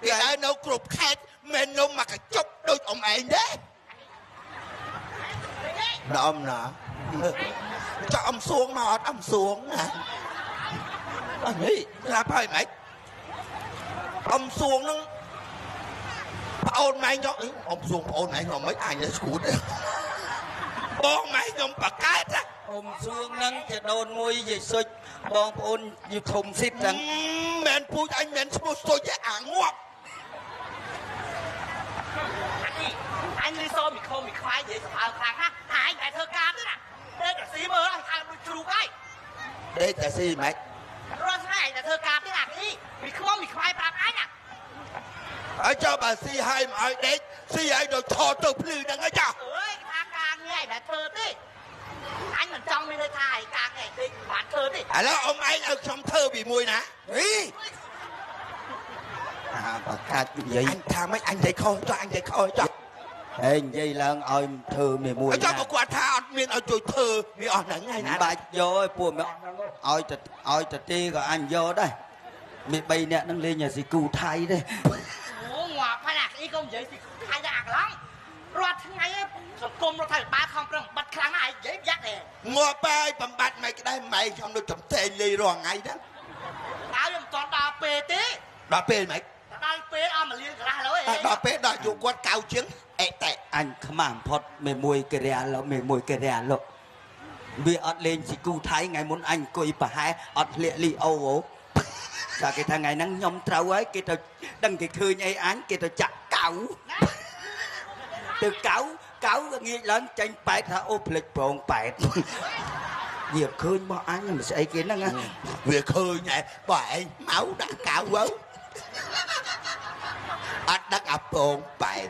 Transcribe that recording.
គេឲ្យនៅគ្រប់ខេត្តមិននំមកកញ្ចប់ដូចអ៊ំឯងទេណ៎ណាចောက်អ៊ំសួងមកអត់អ៊ំសួងណានេះស្រាប់ហើយម៉េចអ៊ំសួងហ្នឹងប្អូនម៉ែខ្ញុំអ៊ំសួងប្អូនម៉ែខ្ញុំមិនអញស្គូតបងម៉ែខ្ញុំបកកើតអ៊ំសួងហ្នឹងជាដូនមួយយាយសុចបងប្អូនយូធំស៊ីតហ្នឹងមែនពូជអញមែនឈ្មោះសុចអាងាប់អញលីសូមីខំមីខ្វាយនិយាយសម្អើខ្លាំងណាហើយតែធ្វើការទេណាដេកតែស៊ីមើលថាដូចជ្រូកហើយដេកតែស៊ីម៉េចរស់ថ្ងៃតែធ្វើការទេអានេះមីខ្មុំមីខ្វាយប្រាប់អញណាហើយចុះបើស៊ីហើយមកឲ្យដេកស៊ីឲ្យដូចថតទៅភ្លឺហ្នឹងហើយចាអើយថាការងារឯងតែធ្វើទេអញមិនចង់មានន័យថាឯងការងារឯងមិនបានធ្វើទេឥឡូវអ៊ំឯងឲ្យខ្ញុំធ្វើពីមួយណាហីបកាច់និយាយអញថាម៉េចអញតែខុសចុះអញតែខុសចុះហេនិយាយឡើងឲ្យធ្វើមួយចុះក៏គាត់ថាអត់មានឲ្យជួយធ្វើវាអស់ហ្នឹងហើយណាបាច់យកឲ្យពួកមកឲ្យទៅទីក៏អញយកដែរមាន3នាក់ហ្នឹងលេងស៊ីគូថៃទេអូងាប់ហើយអានេះក៏និយាយស៊ីគូថៃដែរអាកន្លងរាល់ថ្ងៃសង្គមរដ្ឋាភិបាលខំប្រឹងបាត់ខ្លាំងណាស់ឯងនិយាយយ៉ាក់ទេងាប់ហើយបំបត្តិមិនក្តៅម៉ែខ្ញុំដូចចំតែងលេរាល់ថ្ងៃហ្នឹងហើយមិនទាន់ដល់ពេលទេដល់ពេលម៉េចដល់ពេលអស់មួយលានកន្លះលើដល់ពេលដល់យុគគាត់កៅជាងអេតេអញខ្មាស់បំផុតមួយការាលមួយការាលវាអត់លេងស៊ីគូថៃថ្ងៃមុនអញអង្គុយប្រហែអត់ធ្លាក់លីអូតែគេថាថ្ងៃហ្នឹងខ្ញុំត្រូវហើយគេទៅដឹងគេឃើញអីអញគេទៅចាក់កៅទៅកៅងាកឡើងចាញ់ប៉ែតថាអូផ្លិចប្រងប៉ែតវាឃើញរបស់អញមិនស្អីគេហ្នឹងវាឃើញហ៎បើឯងមកដាក់កៅទៅអត់ដឹកអាពងប៉ែត